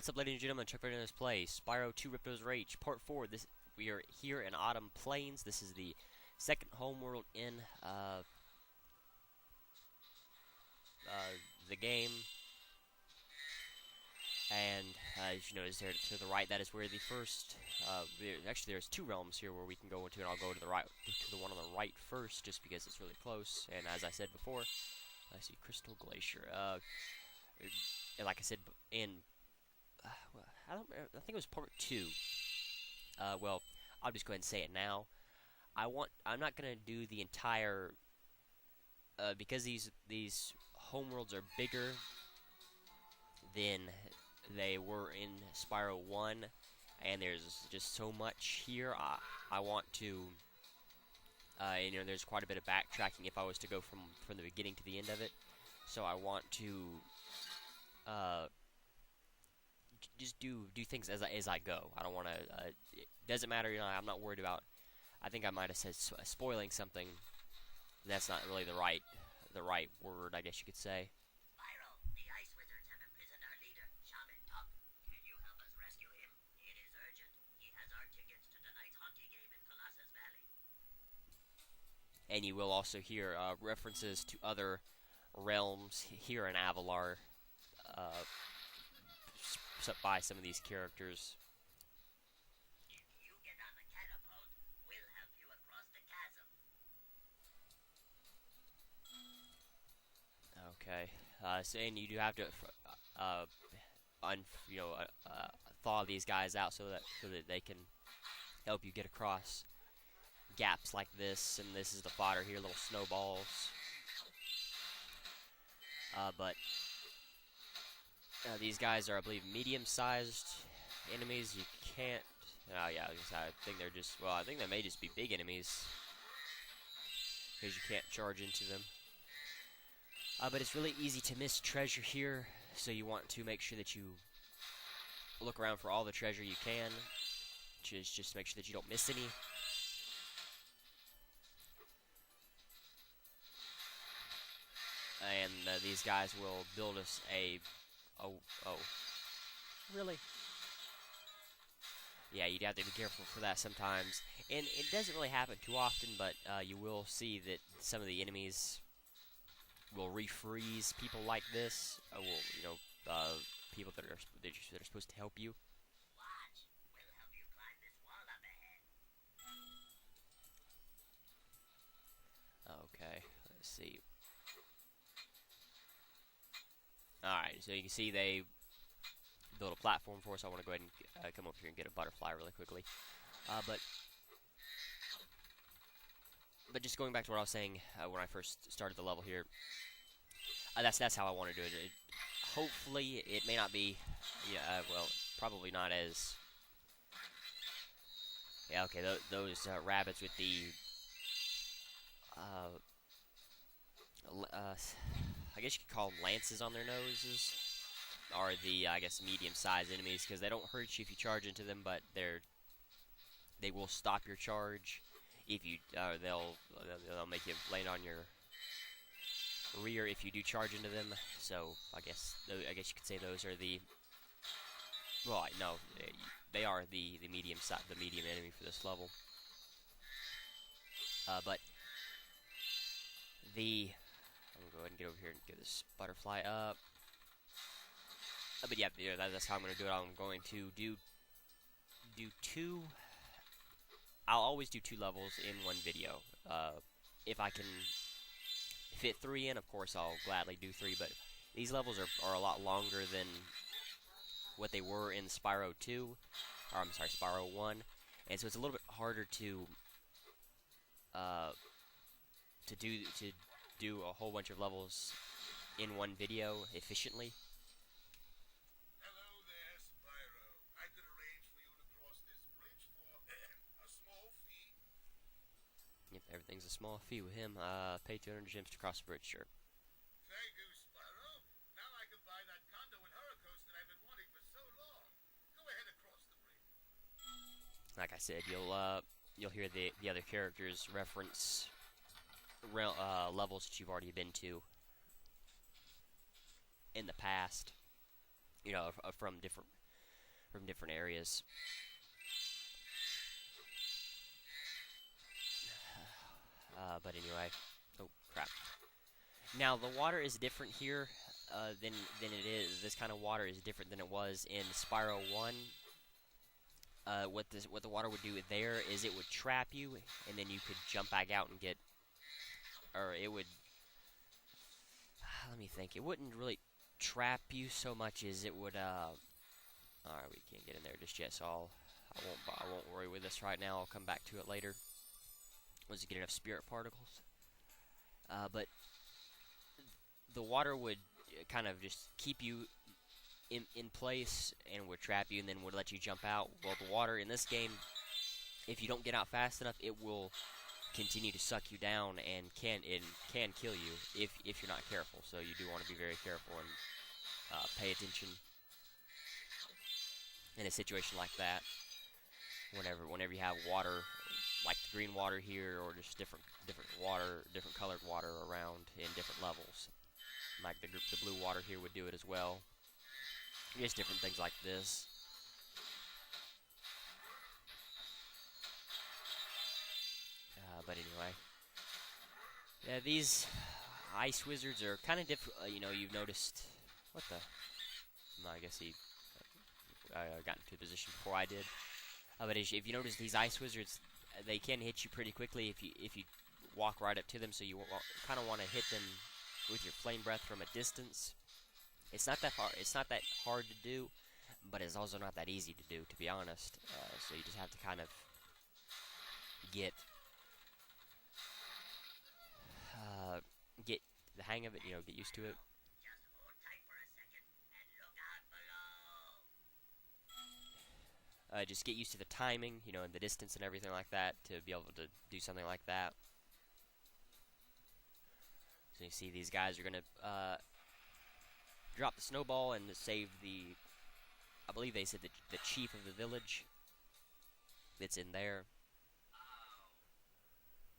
What's up, ladies and gentlemen? ChuckfinleLP's Play Spyro 2 Ripto's Rage Part 4. We are here in Autumn Plains. This is the second homeworld in the game. And as you notice there to the right, that is where the first. Actually, there's two realms here where we can go into, and I'll go to the right, to the one on the right first, just because it's really close. And as I said before, I see Crystal Glacier. Like I said, I think it was part 2. Well, I'll just go ahead and say it now. I'm not gonna do the entire because these homeworlds are bigger than they were in Spyro 1, and there's just so much here. I want to, there's quite a bit of backtracking if I was to go from the beginning to the end of it. So I want to just do things as I go. I don't want to. It doesn't matter. I'm not worried about. I think I might have said spoiling something. That's not really the right word, I guess you could say. Spyro, the ice wizards have imprisoned our leader, Shaman Tuck. Can you help us rescue him? It is urgent. He has our tickets to tonight's hockey game in Colossus Valley. And you will also hear references to other realms here in Avalar. By some of these characters. If you get on the catapult, we'll help you across the chasm. Okay. And you do have to thaw these guys out so that they can help you get across gaps like this. And this is the fodder here, little snowballs. But these guys are, I believe, medium-sized enemies. You can't. Oh yeah, I think they're just. Well, I think they may just be big enemies because you can't charge into them. But it's really easy to miss treasure here, so you want to make sure that you look around for all the treasure you can. Just make sure that you don't miss any. And these guys will build us a. Oh, really? Yeah, you'd have to be careful for that sometimes. And it doesn't really happen too often, but you will see that some of the enemies will refreeze people like this. People that are supposed to help you. Watch, we'll help you climb this wall up ahead. Okay, let's see. Alright, so you can see they built a platform for us. I want to go ahead and come up here and get a butterfly really quickly. But just going back to what I was saying when I first started the level here, that's how I want to do it. Hopefully, it may not be, probably not as. Yeah, okay, those rabbits with the I guess you could call them lances on their noses, are the, I guess, medium-sized enemies, because they don't hurt you if you charge into them, but they will stop your charge if you, they'll make you land on your rear if you do charge into them. So I guess you could say those are the, well, no, they are the medium enemy for this level. But I'm gonna go ahead and get over here and get this butterfly up. But yeah, that's how I'm gonna do it. I'm going to do two. I'll always do 2 levels in one video. If I can fit 3 in, of course I'll gladly do 3. But these levels are a lot longer than what they were in Spyro 2, or I'm sorry, Spyro 1, and so it's a little bit harder to do a whole bunch of levels in one video efficiently. Hello there, Spyro. I could arrange for you to cross this bridge for a small fee. Yep, everything's a small fee with him. Pay 200 gems to cross the bridge, sure. Thank you, Spyro. Now I can buy that condo in Hurricos that I've been wanting for so long. Go ahead across the bridge. Like I said, you'll hear the other characters reference levels that you've already been to in the past, from different from different areas. But anyway, oh crap. Now the water is different here than it is. This kind of water is different than it was in Spyro 1. What the water would do there is it would trap you, and then you could jump back out and get, or it would. Let me think. It wouldn't really trap you so much as it would. All right, we can't get in there just yet, so I won't worry with this right now. I'll come back to it later. Once you get enough spirit particles. But the water would kind of just keep you in place and would trap you and then would let you jump out. Well, the water in this game, if you don't get out fast enough, it will continue to suck you down and can kill you if you're not careful. So you do want to be very careful and pay attention in a situation like that. Whenever you have water, like the green water here, or just different colored water around in different levels. Like the blue water here would do it as well. Just different things like this. But anyway, yeah, these ice wizards are kind of different. You know, you've noticed. What the? No, I guess he got into position before I did. But if you notice, these ice wizards, they can hit you pretty quickly if you walk right up to them. So you kind of want to hit them with your flame breath from a distance. It's not that hard. It's not that hard to do, but it's also not that easy to do, to be honest. So you just have to kind of get the hang of it. You know, get used to it. Just hold tight for a second and look out below. Just get used to the timing, you know, and the distance and everything like that to be able to do something like that. So you see these guys are going to drop the snowball and save the, I believe they said the chief of the village that's in there.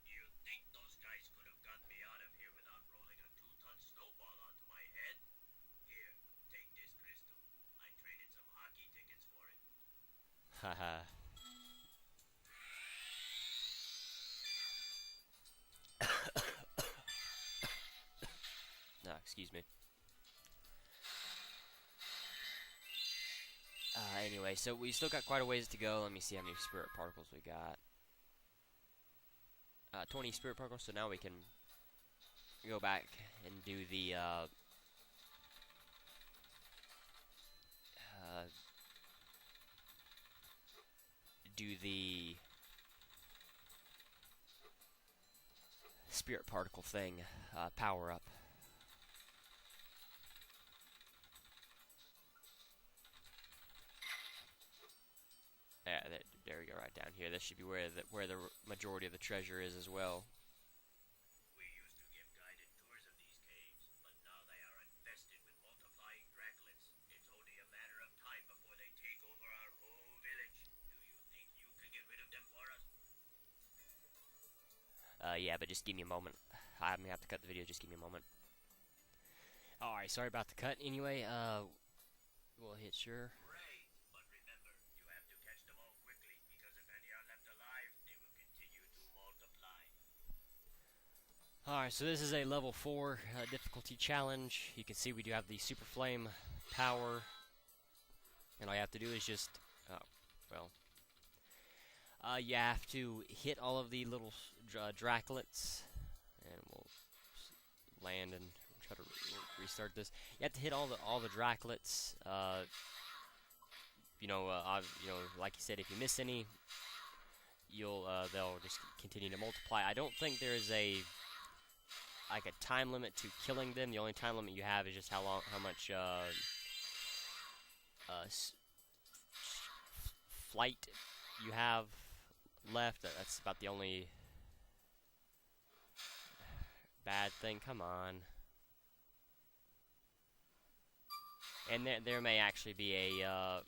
You think those guys could have gotten me out of here without rolling a 2-ton snowball onto my head? Here, take this crystal. I traded some hockey tickets for it. Haha. No, excuse me. Anyway, so we still got quite a ways to go. Let me see how many spirit particles we got. 20 spirit particles, so now we can go back and do the spirit particle thing, power up. Yeah, there we go, right down here. This should be where the majority of the treasure is as well. We used to give guided tours of these caves, but now they are infested with multiplying draklets. It's only a matter of time before they take over our whole village. Do you think you can get rid of them for us? Yeah, but just give me a moment. I'm gonna have to cut the video. Just give me a moment. Alright, sorry about the cut. Anyway, we'll hit sure. Great, but remember, you have to catch them all quickly, because if any are left alive, they will continue to multiply. Alright, so this is a level 4 difficulty challenge. You can see we do have the super flame power. And all you have to do is just, you have to hit all of the little draklets. And we'll land and try to restart this. You have to hit all the draklets. Like you said, if you miss any, they'll just continue to multiply. I don't think there is a time limit to killing them. The only time limit you have is just how much flight you have left. That's about the only bad thing. Come on. And there may actually be a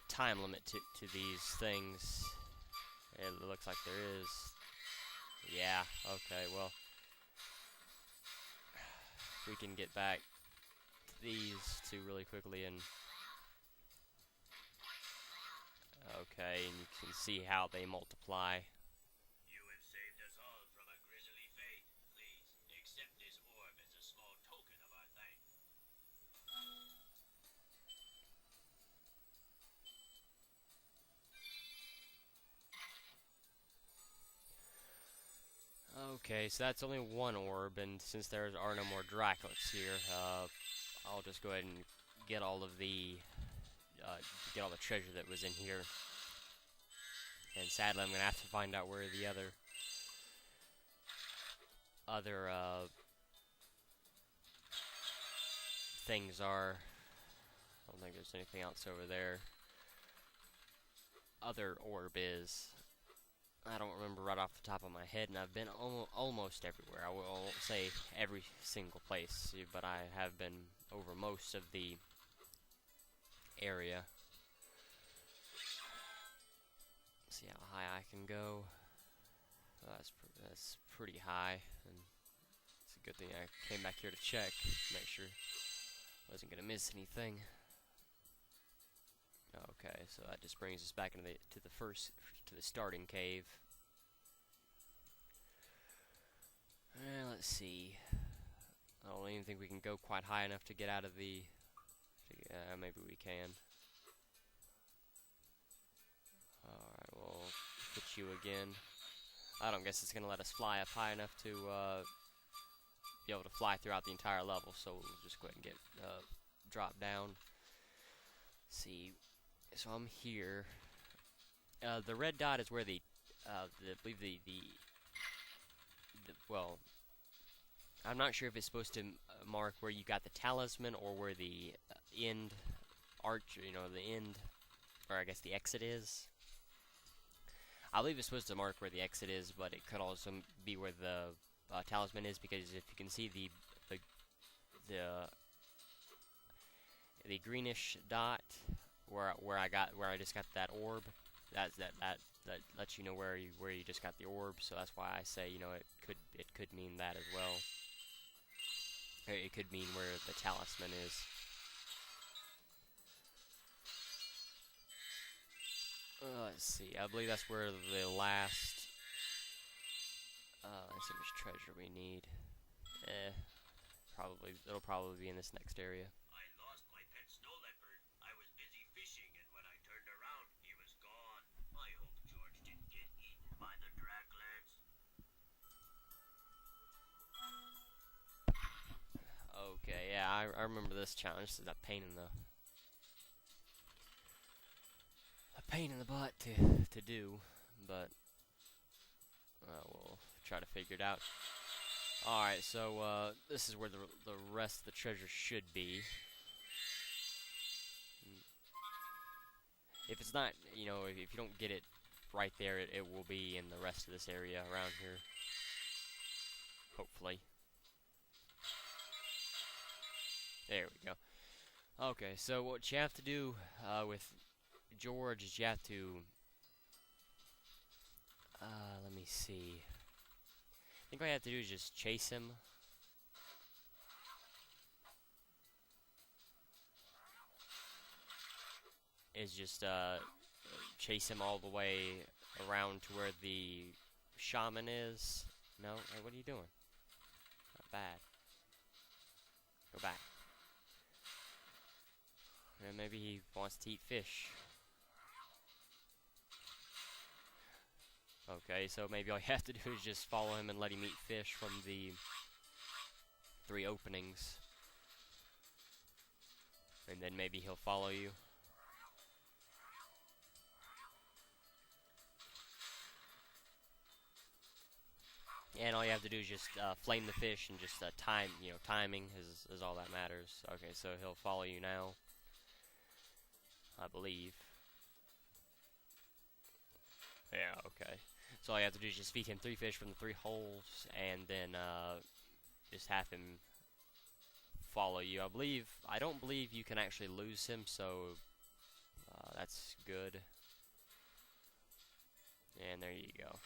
time limit to these things. It looks like there is. Yeah, okay, well. We can get back to these two really quickly and Okay, and you can see how they multiply. You have saved us all from a grisly fate. Please, accept this orb as a small token of our thanks. Okay, so that's only one orb, and since there are no more Draculets here, I'll just go ahead and get all of the get all the treasure that was in here. And sadly, I'm gonna have to find out where the other things are. I don't think there's anything else over there. Other orb is. I don't remember right off the top of my head, and I've been almost everywhere. I won't say every single place, but I have been over most of the area. See how high I can go. That's pretty high, and it's a good thing I came back here to check, make sure I wasn't gonna miss anything. Okay, so that just brings us back into to the starting cave. Let's see. I don't even think we can go quite high enough to get out of the. Maybe we can. Alright, we'll hit you again. I don't guess it's gonna let us fly up high enough to be able to fly throughout the entire level, so we'll just go ahead and get drop down. Let's see. So I'm here. The red dot is where I believe well, I'm not sure if it's supposed to mark where you got the talisman or where the end arch, the end, or I guess the exit is. I believe it's supposed to mark where the exit is, but it could also be where the talisman is, because if you can see the greenish dot where I just got that orb, that lets you know where you just got the orb. So that's why I say, it could mean that as well. It could mean where the talisman is. Let's see. I believe that's where the last. Let's see how much treasure we need. It'll probably be in this next area. I lost my pet snow leopard. I was busy fishing, and when I turned around, he was gone. I hope George didn't get eaten by the Draculets. Okay, yeah, I remember this challenge. This is a pain in the butt to do, but we'll try to figure it out. All right, so this is where the rest of the treasure should be. If it's not, if you don't get it right there, it will be in the rest of this area around here. Hopefully. There we go. Okay, so what you have to do with George is you have to. Let me see. I think all you have to do is just chase him. Is just chase him all the way around to where the shaman is. No, hey, what are you doing? Not bad. Go back. And maybe he wants to eat fish. Okay, so maybe all you have to do is just follow him and let him eat fish from the 3 openings. And then maybe he'll follow you. And all you have to do is just flame the fish and just timing is all that matters. Okay, so he'll follow you now, I believe. Yeah, okay. So all you have to do is just feed him 3 fish from the 3 holes, and then just have him follow you. I don't believe you can actually lose him, so that's good. And there you go.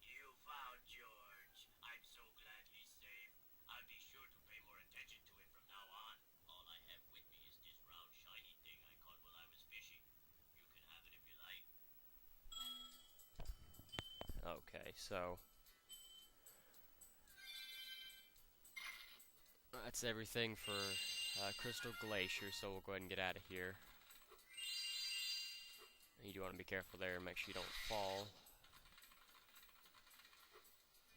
You found George. I'm so glad he's safe. I'll be sure to pay more attention to him from now on. All I have with me is this round shiny thing I caught while I was fishing. Okay, so that's everything for Crystal Glacier, so we'll go ahead and get out of here. You do want to be careful there, make sure you don't fall.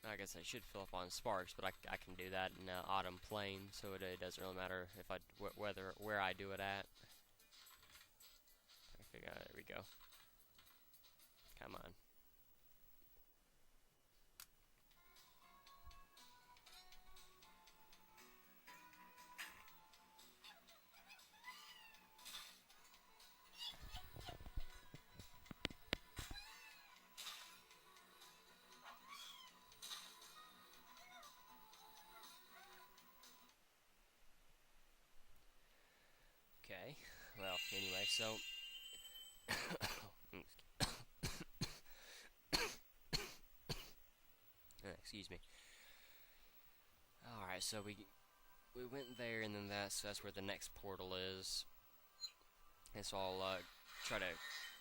I guess I should fill up on sparks, but I can do that in Autumn Plain, so it doesn't really matter if where I do it at. I figure out, there we go. Come on. Okay. Well, anyway, so excuse me. All right, so we went there, and then that's where the next portal is. And so I'll try to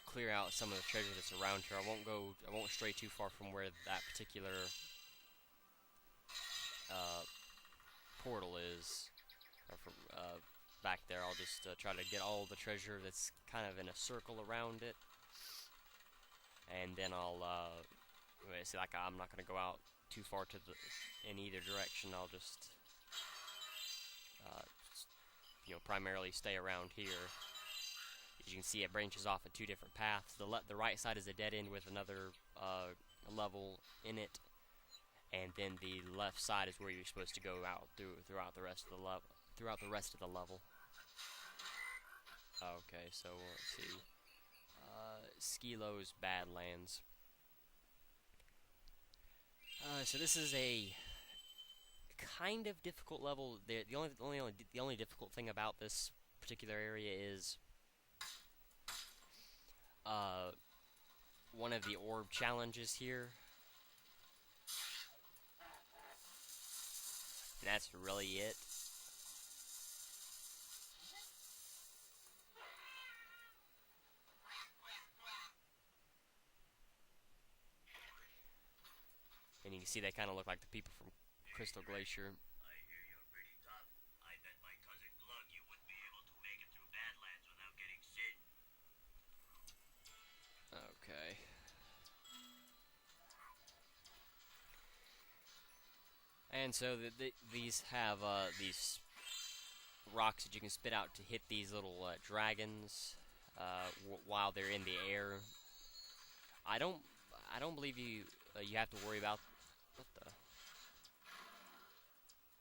clear out some of the treasure that's around here. I won't stray too far from where that particular portal is, or from back there. I'll just try to get all the treasure that's kind of in a circle around it, and then I'll see, like, I'm not gonna go out too far in either direction. I'll just primarily stay around here. As you can see, it branches off at two different paths. The right side is a dead end with another level in it, and then the left side is where you're supposed to go out throughout the rest of the level. Okay, so let's see. Skilo's Badlands. So this is a kind of difficult level. The only difficult thing about this particular area is one of the orb challenges here. And that's really it. And you can see they kind of look like the people from Crystal Glacier. I hear you're pretty tough. I bet my cousin Glug you wouldn't be able to make it through Badlands without getting sick. Okay. And so these have these rocks that you can spit out to hit these little dragons while they're in the air. I don't believe you have to worry about what the.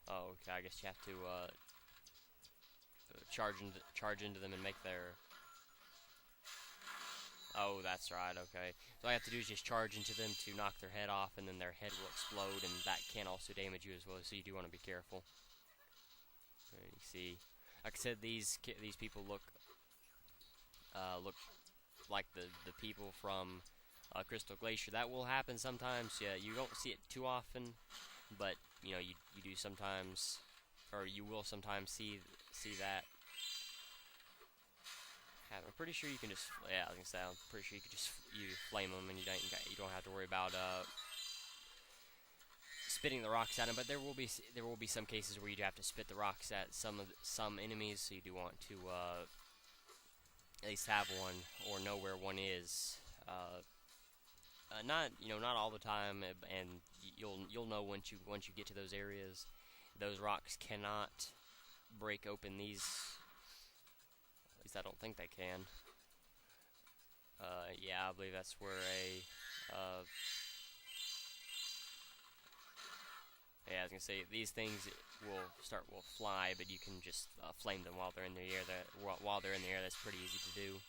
Oh, okay. I guess you have to charge into them and make their. Oh, that's right. Okay. So all I have to do is just charge into them to knock their head off, and then their head will explode, and that can also damage you as well. So you do want to be careful. And you see, like I said, these people look like the people from Crystal Glacier. That will happen sometimes. Yeah, you don't see it too often, but you do sometimes, or you will sometimes see that. I'm pretty sure you can just, yeah, I was gonna say, I'm pretty sure you can just flame them, and you don't have to worry about spitting the rocks at them. But there will be some cases where you do have to spit the rocks at some enemies, so you do want to at least have one or know where one is. Not all the time, and you'll know once you get to those areas. Those rocks cannot break open these. At least I don't think they can. Yeah, I believe that's where yeah, I was gonna say these things will fly, but you can just flame them while they're in the air. While they're in the air, that's pretty easy to do.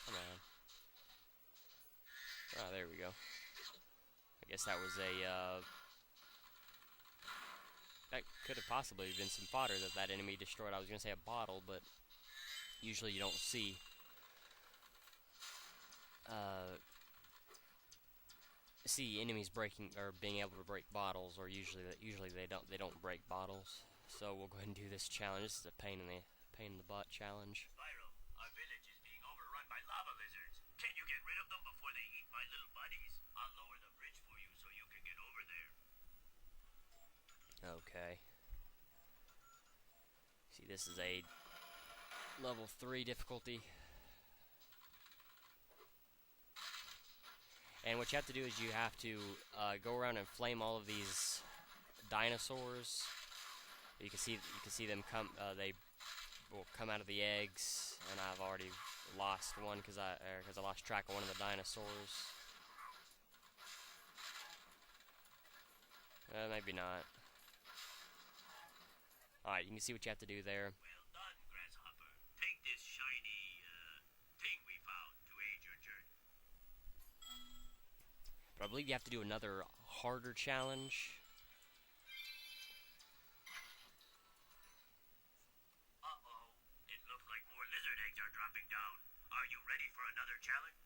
Come on. Oh, there we go. I guess that was that could have possibly been some fodder that enemy destroyed. I was gonna say a bottle, but usually you don't see enemies breaking or being able to break bottles, or usually they don't break bottles. So we'll go ahead and do this challenge. This is a pain in the butt challenge. Spyro, our village is being overrun by lava lizards. Can you get rid of them before they eat my little buddies? I'll lower the bridge for you so you can get over there. Okay. See, this is a level 3 difficulty. And what you have to do is you have to go around and flame all of these dinosaurs. You can see them come. They will come out of the eggs, and I've already lost one because I lost track of one of the dinosaurs. Maybe not. All right, you can see what you have to do there. Well done, Grasshopper. Take this shiny, thing we found to aid your journey. But I believe you have to do another harder challenge. Uh-oh. It looks like more lizard eggs are dropping down. Are you ready for another challenge?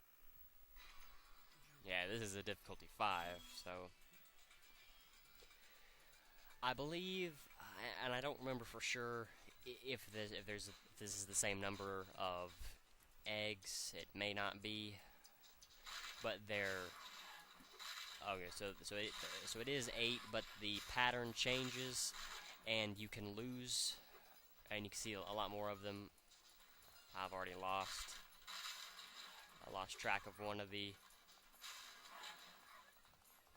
Yeah, this is a difficulty 5, so I believe, and I don't remember for sure if this is the same number of eggs. It may not be, but they're okay. So it is 8, but the pattern changes, and you can lose, and you can see a lot more of them. I've already lost. I lost track of one of the,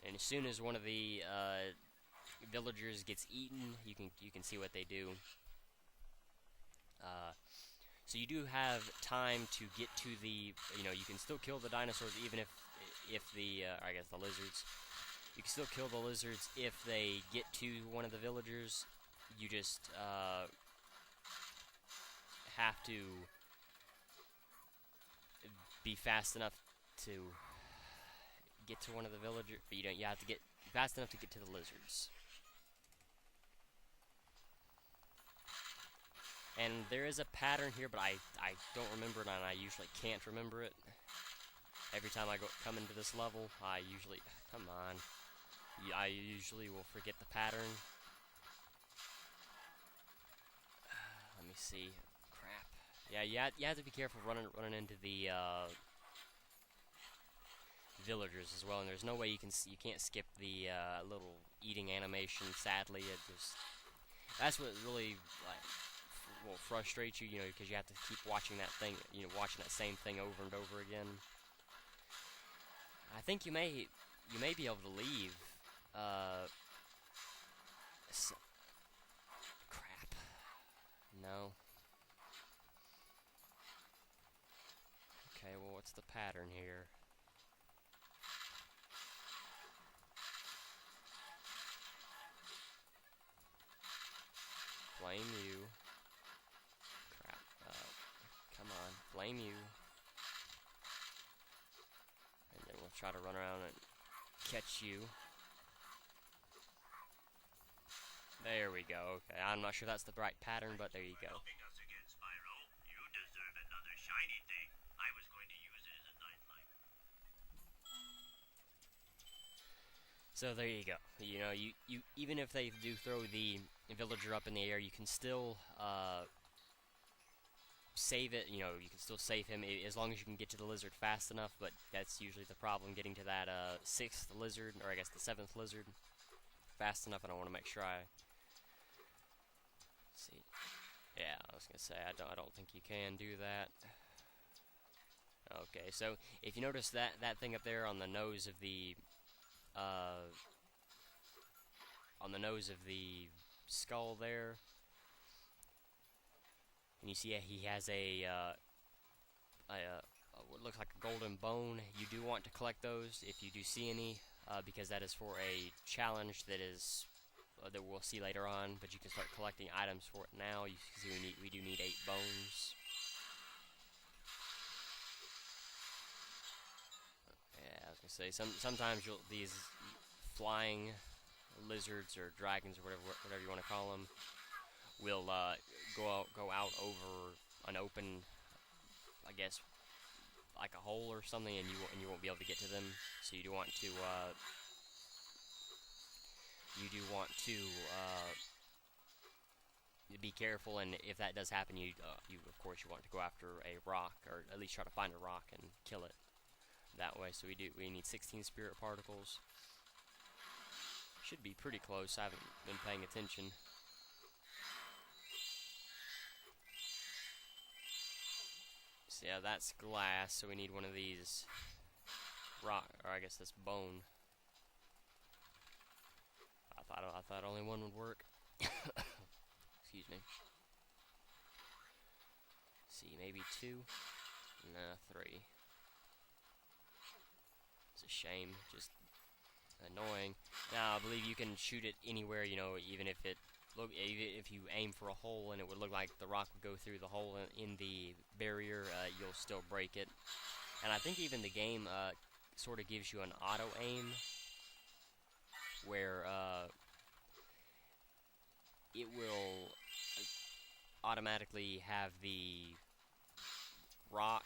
and as soon as one of the villagers gets eaten, you can see what they do. So you do have time to get to the, you can still kill the dinosaurs even if the, I guess the lizards. You can still kill the lizards if they get to one of the villagers. You just have to be fast enough to get to one of the villagers. You have to get fast enough to get to the lizards. And there is a pattern here, but I don't remember it, and I usually can't remember it. Every time I come into this level, I usually will forget the pattern. Let me see. Crap. Yeah, you have to be careful running into the villagers as well. And there's no way you can't skip the little eating animation. Sadly, that's what really will frustrate you, because you have to keep watching that thing, watching that same thing over and over again. I think you may be able to leave. Crap. No. Okay, well, what's the pattern here? Flame you. Crap. Come on. Flame you. And then we'll try to run around and catch you. There we go. Okay, I'm not sure that's the right pattern, but there you go. Helping us again, Spyro. You deserve another shiny thing. I was going to use it as a nightlight. So there you go. You even if they do throw the villager up in the air, you can still save it. You can still save him as long as you can get to the lizard fast enough. But that's usually the problem, getting to that 6th lizard, or I guess the 7th lizard, fast enough. And I want to make sure I see. Yeah, I was gonna say I don't think you can do that. Okay, so if you notice that thing up there on the nose of the skull there, and you see he has what looks like a golden bone. You do want to collect those if you do see any, because that is for a challenge that we'll see later on. But you can start collecting items for it now. You can see we do need 8 bones. Yeah, I was gonna say sometimes these flying lizards or dragons or whatever you want to call them will go out over an open, I guess, like a hole or something, and you won't be able to get to them. So you do want to be careful, and if that does happen, you of course you want to go after a rock, or at least try to find a rock and kill it. that way. So we need 16 spirit particles. Should be pretty close. I haven't been paying attention. So yeah, that's glass. So we need one of these rock, or I guess that's bone. I thought only one would work. Excuse me. See, maybe 2? Nah, 3. It's a shame, just annoying. Now I believe you can shoot it anywhere, you know, even if you aim for a hole and it would look like the rock would go through the hole in the barrier, you'll still break it. And I think even the game sort of gives you an auto aim where it will automatically have the rock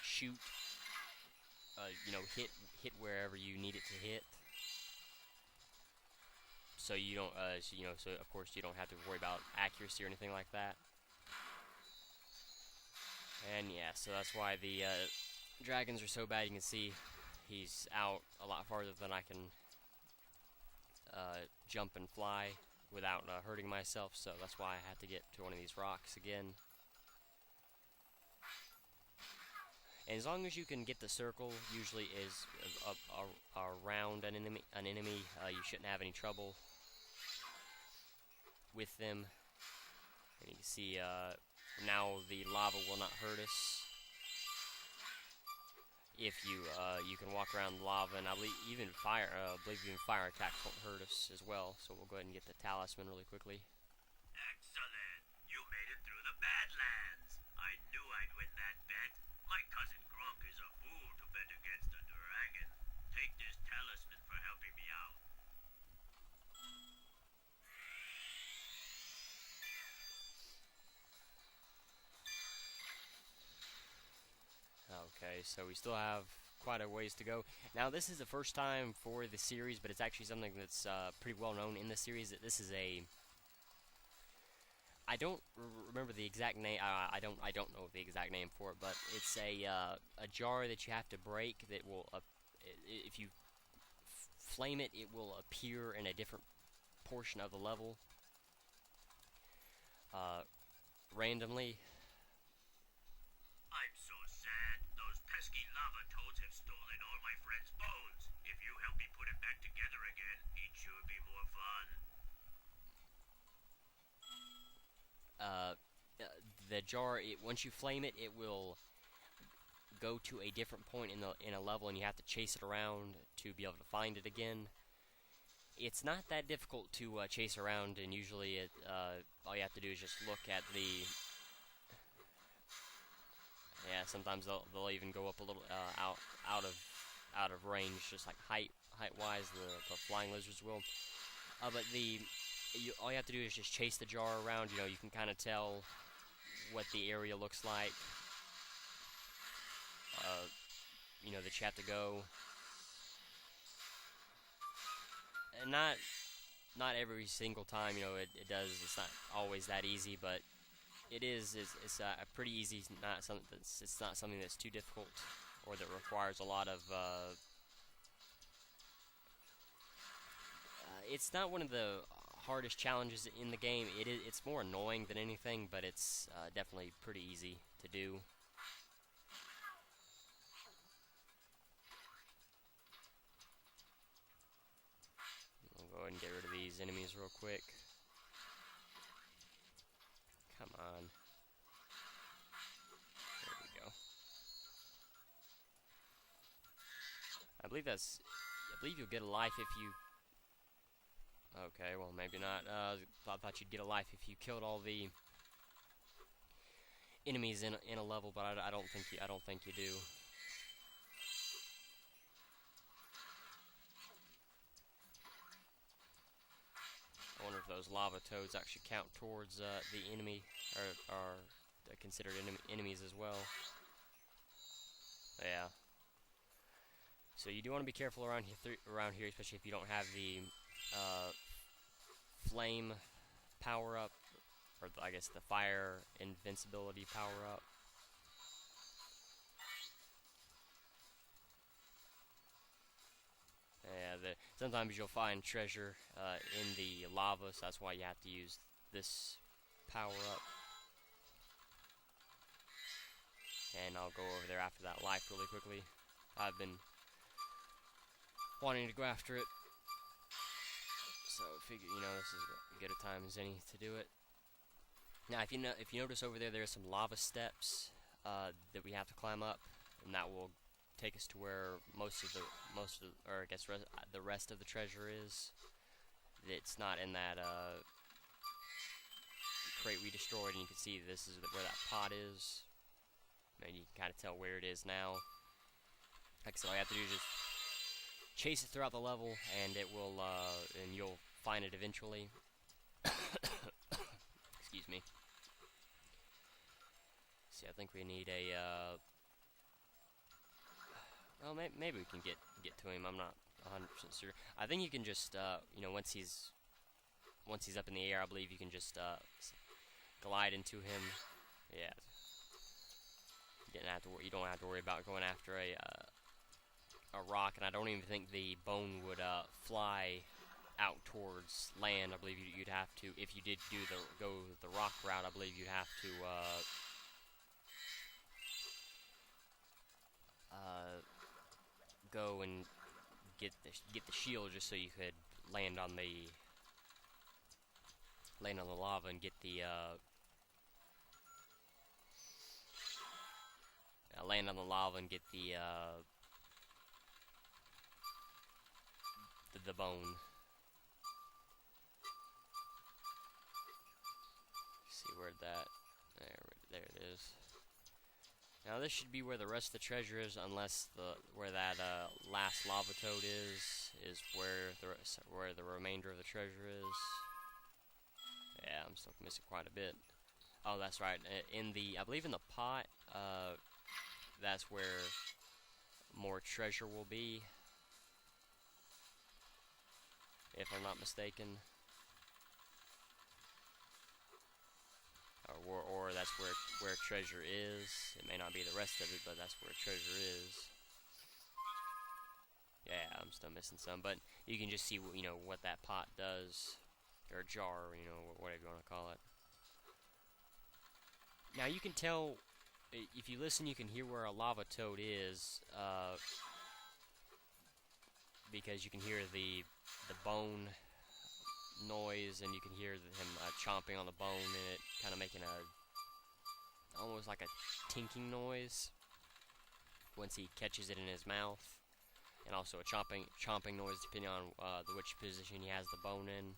shoot, you know, hit wherever you need it to hit. So you don't, so of course you don't have to worry about accuracy or anything like that. And yeah, so that's why the dragons are so bad. You can see he's out a lot farther than I can jump and fly without hurting myself. So that's why I had to get to one of these rocks again. And as long as you can get the circle, usually is around an enemy, you shouldn't have any trouble with them. And you can see now the lava will not hurt us. If you can walk around the lava, and I believe even fire attacks won't hurt us as well. So we'll go ahead and get the talisman really quickly. Excellent. You made it through the Badlands. I knew I'd win that bet. My cousin Gronk is a fool to bet against a dragon. Take this talisman for helping me out. Okay, so we still have quite a ways to go. Now, this is the first time for the series, but it's actually something that's pretty well known in the series. That this is a... I don't remember the exact name. I don't know the exact name for it, but it's a jar that you have to break that will, if you flame it, it will appear in a different portion of the level randomly. I'm so sad. Those pesky lava toads have stolen all my friend's bones. If you help me put it back together again, it should be more fun. The jar, once you flame it, it will go to a different point in a level, and you have to chase it around to be able to find it again. It's not that difficult to chase around, and usually all you have to do is just look at the... Yeah, sometimes they'll even go up a little out of range, just like height-wise, the flying lizards will. But all you have to do is just chase the jar around. You know, you can kind of tell what the area looks like. You know, that you have to go. And not every single time, you know, it does. It's not always that easy, but it is. It's a pretty easy. It's not something that's too difficult or that requires a lot of. It's not one of the hardest challenges in the game. It's more annoying than anything, but it's definitely pretty easy to do. I'll go ahead and get rid of these enemies real quick. Come on. There we go. I believe you'll get a life if you... Okay, well, maybe not. I thought you'd get a life if you killed all the enemies in a level, but I don't think you do. I wonder if those lava toads actually count towards the enemy, or are considered enemies as well. Yeah. So you do want to be careful around here, especially if you don't have the flame power up, or I guess the fire invincibility power up. Sometimes you'll find treasure in the lava, so that's why you have to use this power up. And I'll go over there after that life really quickly. I've been wanting to go after it, so figure, you know, this is as good a time as any to do it. Now, if you notice over there, there's some lava steps that we have to climb up, and that will take us to where or I guess the rest of the treasure is. It's not in that crate we destroyed, and you can see this is where that pot is, and you can kind of tell where it is now. Like I said, all you have to do is just chase it throughout the level, and it will, and you'll find it eventually. Excuse me. See, I think we need a, well, maybe we can get to him. I'm not 100% sure. I think you can just, you know, once he's up in the air, I believe you can just glide into him. Yeah. You don't have to worry about going after a rock, and I don't even think the bone would fly out towards land. I believe you'd have to, if you did go the rock route, I believe you'd have to go and get the shield just so you could land on the lava and get the land on the lava and get the bone. See where there it is. Now this should be where the rest of the treasure is, unless where that last lava toad is where the remainder of the treasure is. Yeah, I'm still missing quite a bit. Oh, that's right. I believe in the pot, that's where more treasure will be, if I'm not mistaken. Or that's where treasure is. It may not be the rest of it, but that's where treasure is. Yeah, I'm still missing some, but you can just see what that pot does, or jar, whatever you want to call it. Now you can tell, if you listen, you can hear where a lava toad is, because you can hear the bone noise, and you can hear him chomping on the bone, and it kind of making almost like a tinking noise once he catches it in his mouth, and also a chomping noise depending on which position he has the bone in.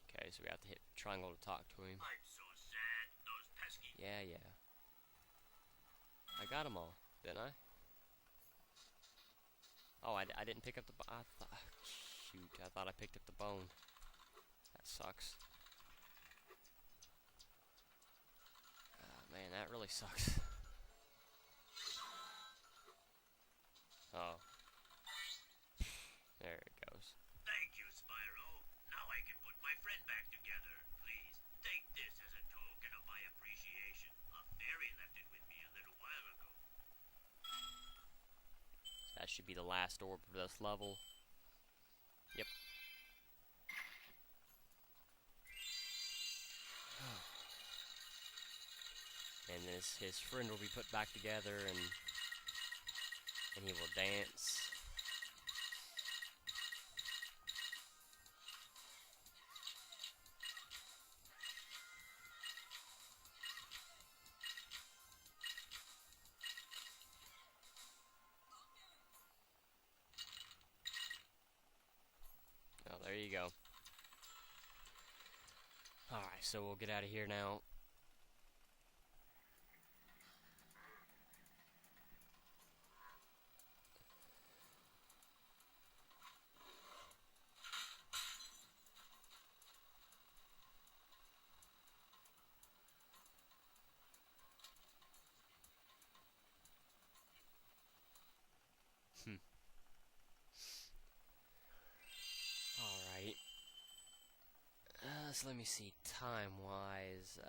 Okay, so we have to hit triangle to talk to him. I'm so sad. Those pesky. Yeah. I got them all, didn't I? Oh, I didn't pick up the shoot, I thought I picked up the bone. That sucks. Oh, man, that really sucks. Oh. There it goes. Thank you, Spyro. Now I can put my friend back together. Please, take this as a token of my appreciation. A fairy left it with me a little while ago. That should be the last orb for this level. Yep. And his friend will be put back together, and he will dance. Oh, there you go. Alright, so we'll get out of here now. Alright. So let me see, time-wise.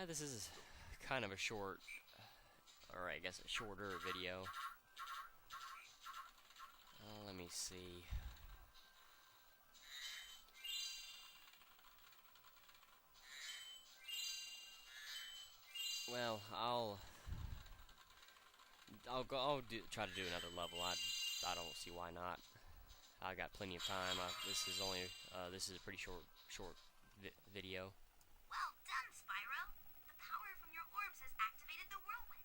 This is kind of a short, or I guess a shorter video. Let me see. Well, try to do another level. I don't see why not. I got plenty of time. This is a pretty short video. Well done, Spyro. The power from your orbs has activated the whirlwind.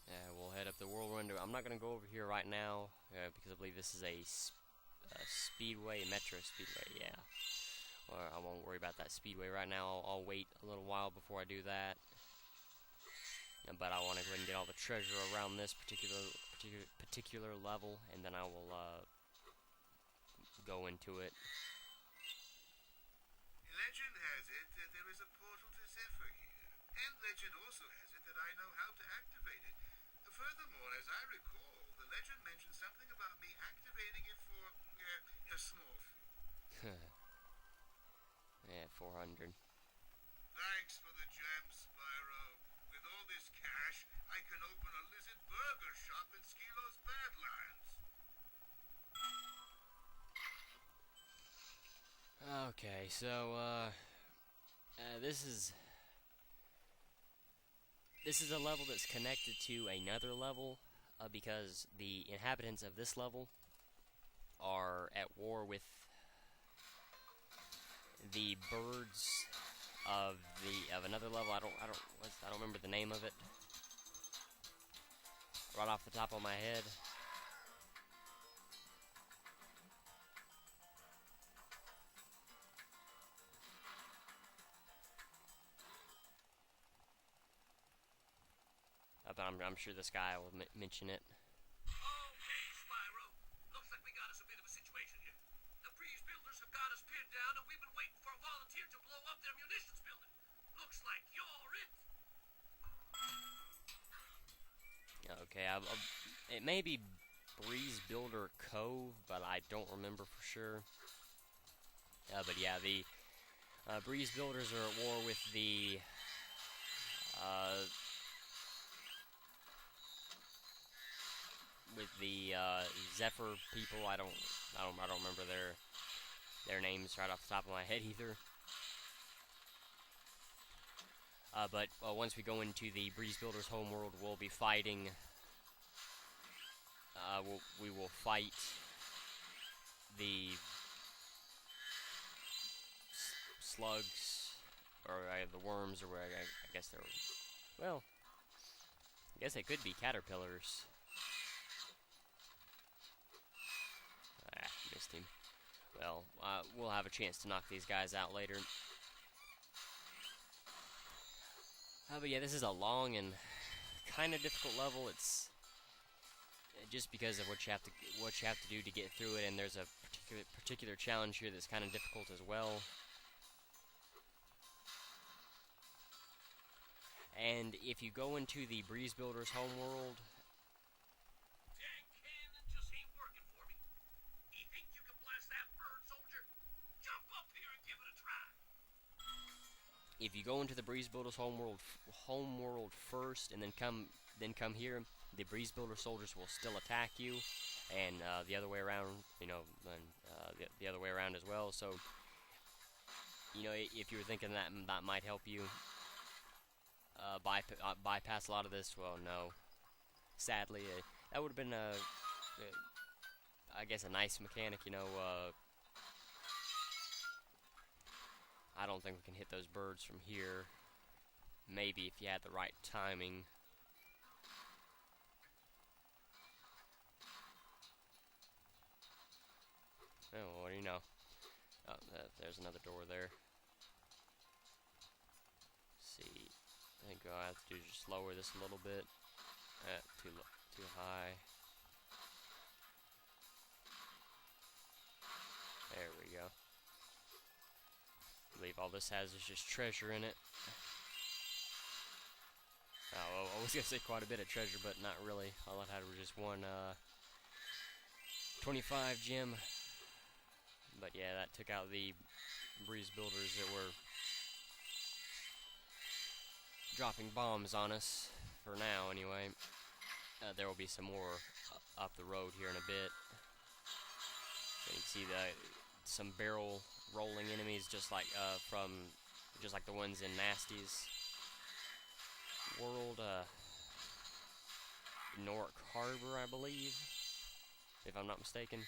Yeah, we'll head up the whirlwind. I'm not gonna go over here right now because I believe this is a speedway, metro speedway. Yeah. Or I won't worry about that speedway right now. I'll wait a little while before I do that. But I want to go ahead and get all the treasure around this particular level, and then I will go into it. Legend has it that there is a portal to Zephyr here, and legend also has it that I know how to activate it. Furthermore, as I recall, the legend mentioned something about me activating it for a small fee. Yeah, 400. Thanks for the gem, Spyro. With all this cash, I can open a lizard burger shop in Skilo's Badlands. Okay, so this is a level that's connected to another level because the inhabitants of this level are at war with the birds of another level. I don't remember the name of it right off the top of my head. But I'm sure this guy will mention it. Okay, Spyro. Looks like we got us a bit of a situation here. The breeze builders have got us pinned down, and we've been waiting for a volunteer to blow up their munitions building. Looks like you're it. Okay, it may be Breeze Builder Cove, but I don't remember for sure. But yeah, the Breeze Builders are at war with the Zephyr people. I don't remember their names right off the top of my head either. But once we go into the Breeze Builders homeworld, we'll be fighting. We will fight the slugs, or the worms, or where I guess they're. Well, I guess they could be caterpillars. Missed him. Well, we'll have a chance to knock these guys out later. But yeah, this is a long and kind of difficult level. It's just because of what you have to do to get through it, and there's a particular challenge here that's kind of difficult as well. And if you go into the Breeze Builders homeworld, Dang cannon just ain't working for me. You think you can blast that bird, soldier? Jump up here and give it a try. if you go into the Breeze Builders homeworld first, and then come here, the Breeze Builder soldiers will still attack you, and the other way around, and the other way around as well. So, if you were thinking that might help you bypass a lot of this, well, no. Sadly, that would have been I guess a nice mechanic, I don't think we can hit those birds from here. Maybe if you had the right timing. Oh, what do you know? Oh, there's another door there. Let's see. I think I'll have to do just lower this a little bit. Too high. There we go. I believe all this has is just treasure in it. Oh, well, I was gonna say quite a bit of treasure, but not really. All I had was just one 25 gem. But yeah, that took out the Breeze Builders that were dropping bombs on us, for now anyway. There will be some more up the road here in a bit. And you can see some barrel rolling enemies, just like the ones in Nasty's world. Newark Harbor, I believe, if I'm not mistaken.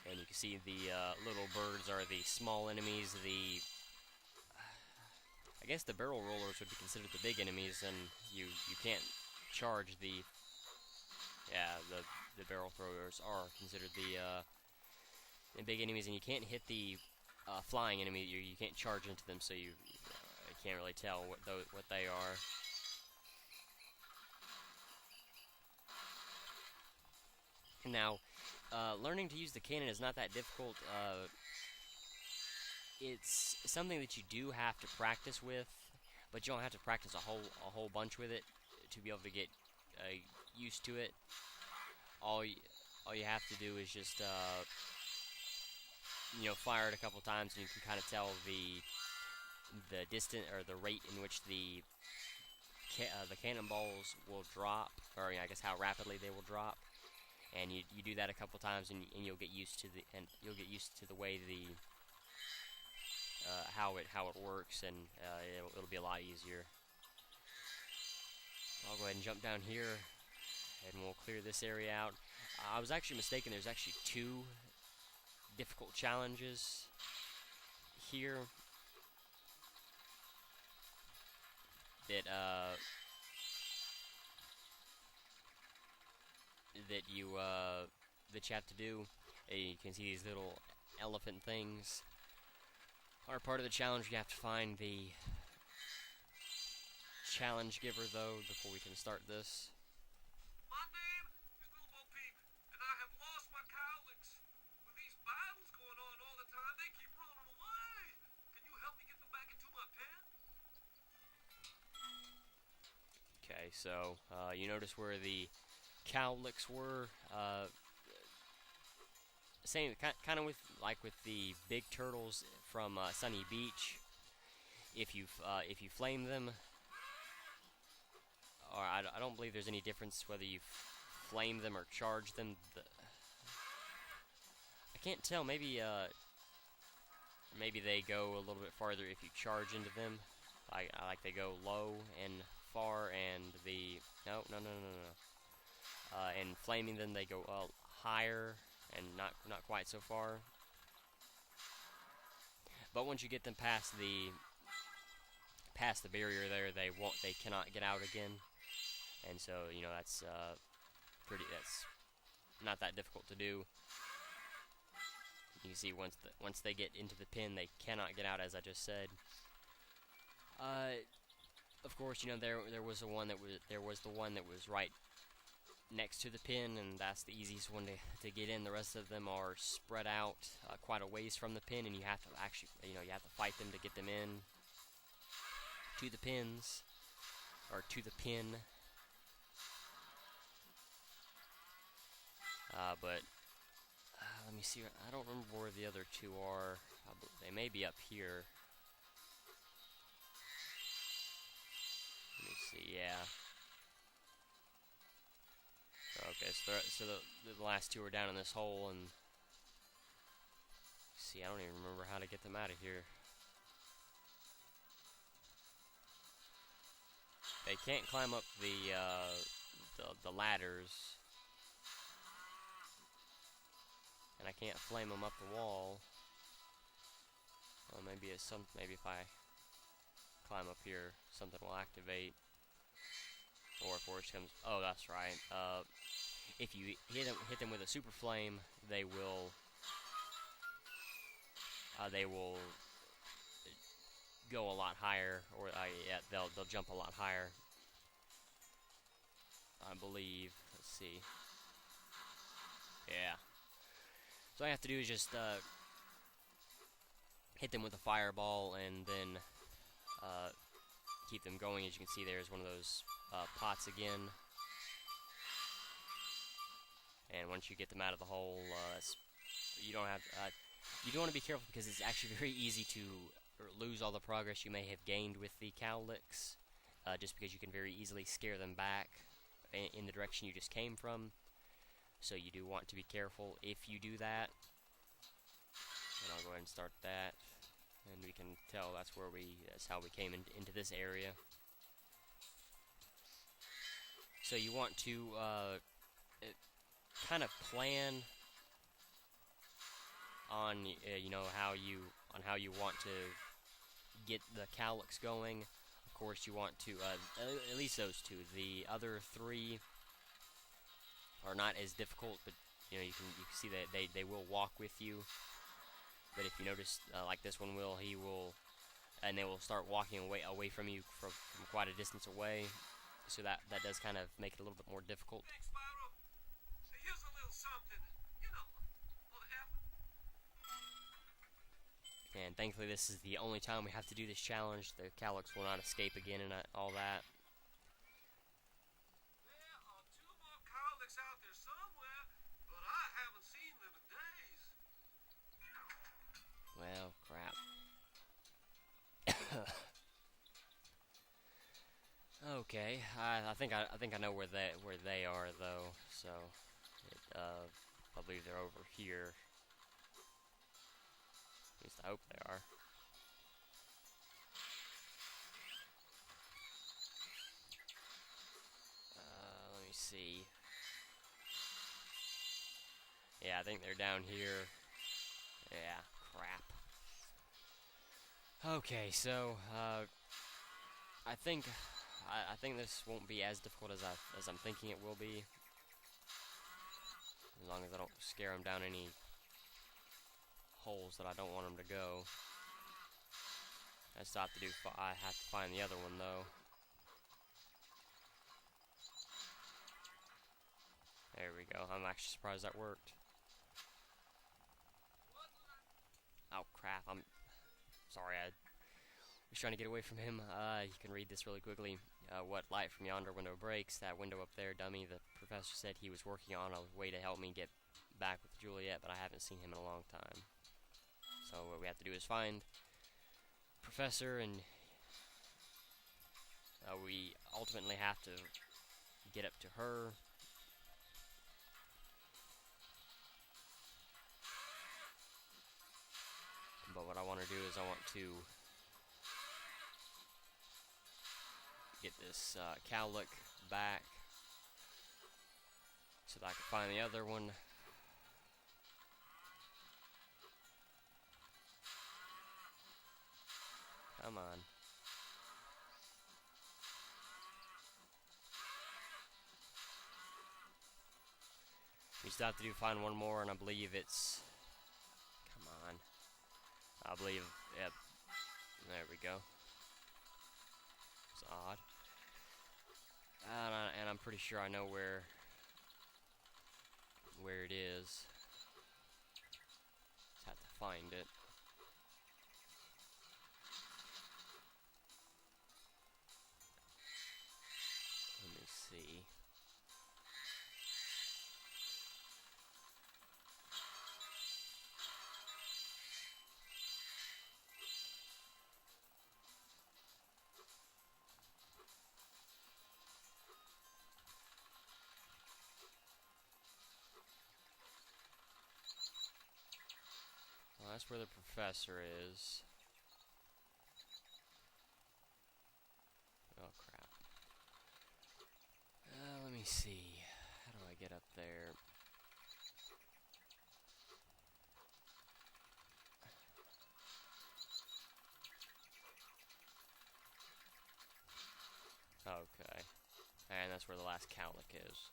And you can see the little birds are the small enemies. I guess the barrel rollers would be considered the big enemies, and you can't charge the barrel throwers are considered the big enemies, and you can't hit the flying enemy. You can't charge into them, so you can't really tell what they are. Now, learning to use the cannon is not that difficult. It's something that you do have to practice with, but you don't have to practice a whole bunch with it to be able to get used to it. All you have to do is just fire it a couple times, and you can kind of tell the distance or the rate in which the cannonballs will drop, or I guess how rapidly they will drop. And you do that a couple times, and you'll get used to the way how it works, and it'll be a lot easier. I'll go ahead and jump down here, and we'll clear this area out. I was actually mistaken. There's actually 2 difficult challenges here that that you have to do. You can see these little elephant things are part of the challenge. You have to find the challenge giver, though, before we can start this. My name is Little Bo Peep, and I have lost my Cowleks. With these battles going on all the time, they keep running away. Can you help me get them back into my pen? Okay, so you notice where the Cowleks were. Same kind of with the big turtles from Sunny Beach. If you flame them, or I don't believe there's any difference whether you flame them or charge them. I can't tell. Maybe they go a little bit farther if you charge into them. I like they go low and far, and no. And flaming them, they go higher and not quite so far. But once you get them past the barrier there, they cannot get out again. And so that's not that difficult to do. You can see once they get into the pin, they cannot get out, as I just said. Of course, there was the one that was right next to the pin, and that's the easiest one to get in. The rest of them are spread out quite a ways from the pin, and you have to actually you have to fight them to get them in to the pins, or to the pin. But let me see. I don't remember where the other 2 are. They may be up here. Let me see. Yeah. Okay, so the last 2 are down in this hole, and see, I don't even remember how to get them out of here. They can't climb up the ladders, and I can't flame them up the wall. Well, maybe if I climb up here, something will activate. Or if worse comes, oh, that's right. If you hit them with a super flame, they will go a lot higher, or they'll jump a lot higher, I believe. Let's see. Yeah. So all I have to do is just hit them with a fireball, and then keep them going. As you can see, there's one of those pots again. And once you get them out of the hole, you don't have you do want to be careful, because it's actually very easy to or lose all the progress you may have gained with the Cowleks, just because you can very easily scare them back in the direction you just came from. So you do want to be careful if you do that. And I'll go ahead and start that, and we can tell that's how we came into this area. So you want to kind of plan on how you want to get the Cowleks going. Of course, you want to at least those two. The other three are not as difficult, but you can see that they will walk with you. But if you notice, like this one will, and they will start walking away from you from quite a distance away. So that does kind of make it a little bit more difficult. Thanks, Spyro. Here's a little something, for the effort. And thankfully, this is the only time we have to do this challenge. The Cowleks will not escape again and all that. There are 2 more Cowleks out there somewhere, but I haven't seen them in days. Well, crap. Okay, I think I know where they are though. So, I believe they're over here. At least I hope they are. Let me see. Yeah, I think they're down here. Yeah, crap. Okay, so I think this won't be as difficult as I'm thinking it will be. As long as I don't scare them down any holes that I don't want them to go. I still have to I have to find the other one though. There we go. I'm actually surprised that worked. Oh crap! I'm sorry. I was trying to get away from him. You can read this really quickly. What light from yonder window breaks? That window up there, dummy. The professor said he was working on a way to help me get back with Juliet, but I haven't seen him in a long time. So what we have to do is find Professor, and we ultimately have to get up to her. But what I want to do is I want to get this Cowlek back so that I can find the other one. Come on. We still have to find one more, and I believe it's... Come on. I believe... Yep. There we go. It's odd. And I'm pretty sure I know where it is. Just have to find it. Let me see. Well, that's where the professor is. Oh, crap. Let me see. How do I get up there? Okay. And that's where the last Cowlek is.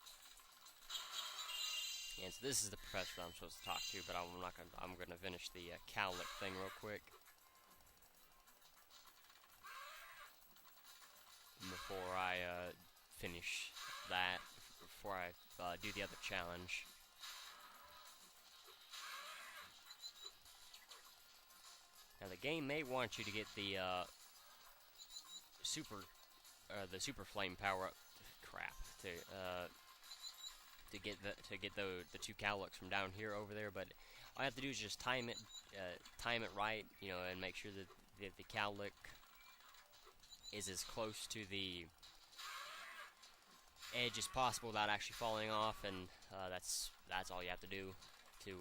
And so this is the professor that I'm supposed to talk to, but I'm gonna finish the Cowlek thing real quick before I finish that. Before I do the other challenge. Now the game may want you to get the super flame power up. Crap. To get the 2 Cowleks from down here over there, but all I have to do is just time it right, and make sure that the cowlick is as close to the edge as possible without actually falling off, and that's all you have to do to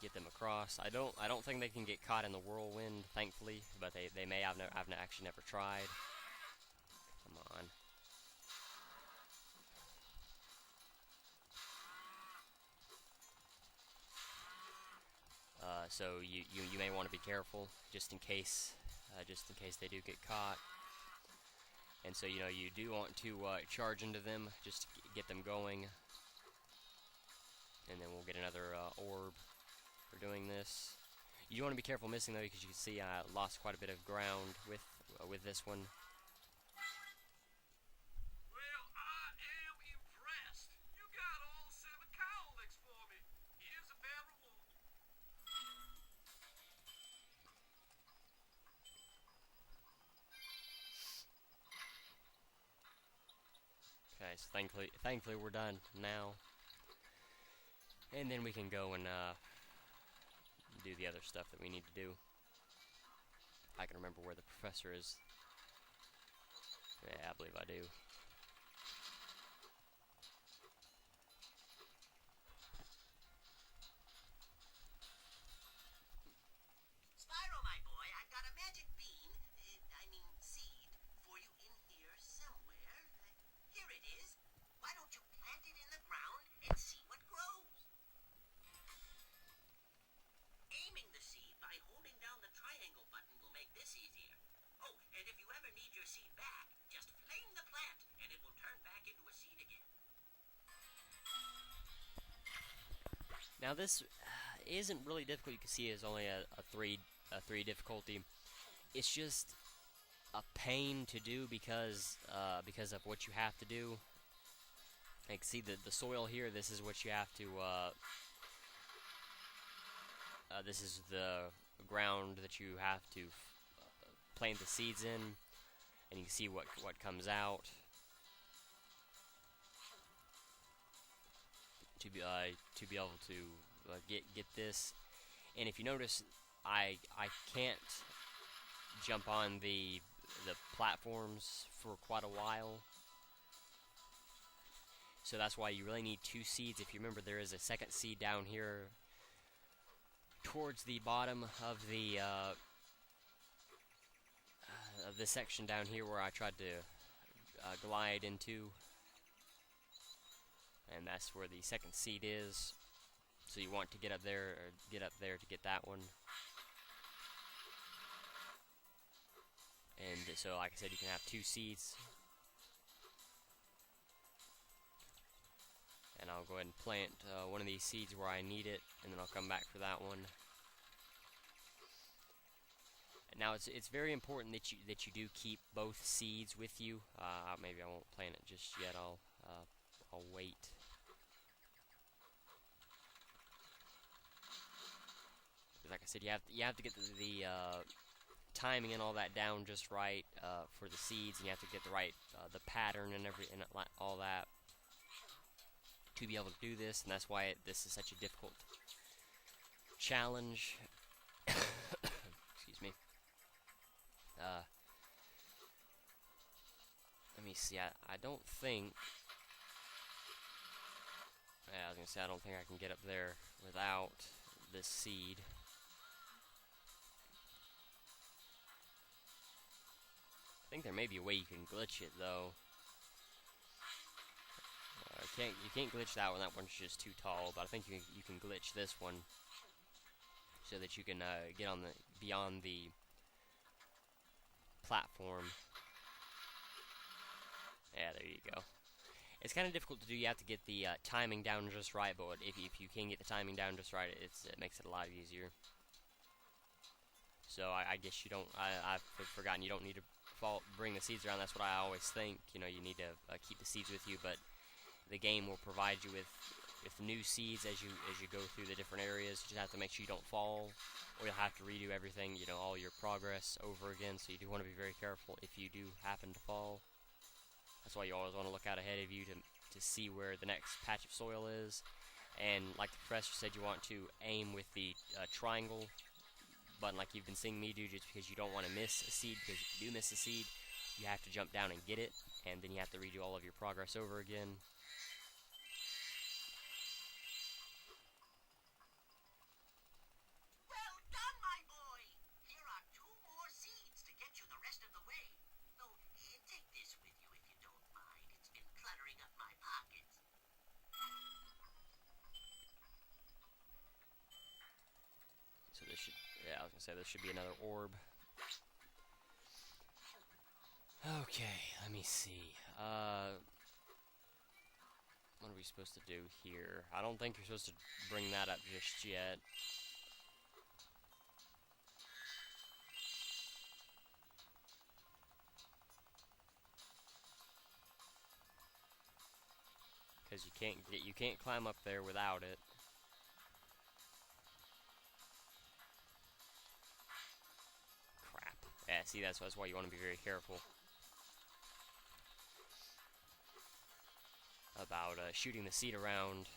get them across. I don't think they can get caught in the whirlwind, thankfully, but they may. I've actually never tried. Come on. So you may want to be careful just in case they do get caught. And so you do want to charge into them just to get them going, and then we'll get another orb for doing this. You want to be careful missing though, because you can see I lost quite a bit of ground with this one. Well, I am impressed. You got all 7 Cowleks for me. Here's a fair reward. Okay, so thankfully we're done now, and then we can go and do the other stuff that we need to do. I can remember where the professor is. Yeah, I believe I do. Spyro, my boy, I've got a magic bean, seed, for you in here somewhere. Here it is. Why don't you plant it in the ground and see what grows? Aiming the seed by holding down the triangle button will make this easier. Oh, and if you ever need your seed back, just flame the plant and it will turn back into a seed again. Now this isn't really difficult. You can see it's only a 3 difficulty. It's just a pain to do because of what you have to do. You can see the soil here. This is what you have to. This is the ground that you have to plant the seeds in, and you can see what comes out. To be able to get this, and if you notice, I can't jump on the platforms for quite a while, so that's why you really need 2 seeds. If you remember, there is a second seed down here towards the bottom of the this section down here where I tried to glide into. And that's where the second seed is. So you want to get up there to get that one. And so, like I said, you can have 2 seeds. And I'll go ahead and plant one of these seeds where I need it, and then I'll come back for that one. Now it's very important that you do keep both seeds with you. Maybe I won't plant it just yet. I'll wait. Like I said, you have to get the timing and all that down just right for the seeds, and you have to get the right the pattern and all that to be able to do this, and that's why this is such a difficult challenge. Excuse me. Let me see. I don't think. Yeah, I was gonna say I don't think I can get up there without this seed. I think there may be a way you can glitch it though. You can't glitch that one. That one's just too tall. But I think you can glitch this one so that you can get on beyond the platform. Yeah, there you go. It's kind of difficult to do. You have to get the timing down just right. But if you can get the timing down just right, it makes it a lot easier. So I guess you don't. I've forgotten you don't need to bring the seeds around. That's what I always think. You need to keep the seeds with you, but the game will provide you with new seeds as you go through the different areas. You just have to make sure you don't fall, or you'll have to redo everything. All your progress over again. So you do want to be very careful if you do happen to fall. That's why you always want to look out ahead of you to see where the next patch of soil is. And like the professor said, you want to aim with the triangle button like you've been seeing me do, just because you don't want to miss a seed, because if you do miss a seed, you have to jump down and get it, and then you have to redo all of your progress over again. Well done, my boy! Here are 2 more seeds to get you the rest of the way. Though, take this with you if you don't mind. It's been cluttering up my pockets. So this should, yeah, I was gonna say, there should be another orb. Okay, let me see. What are we supposed to do here? I don't think you're supposed to bring that up just yet. Because you can't climb up there without it. Crap. Yeah, see, that's why you want to be very careful about shooting the seed around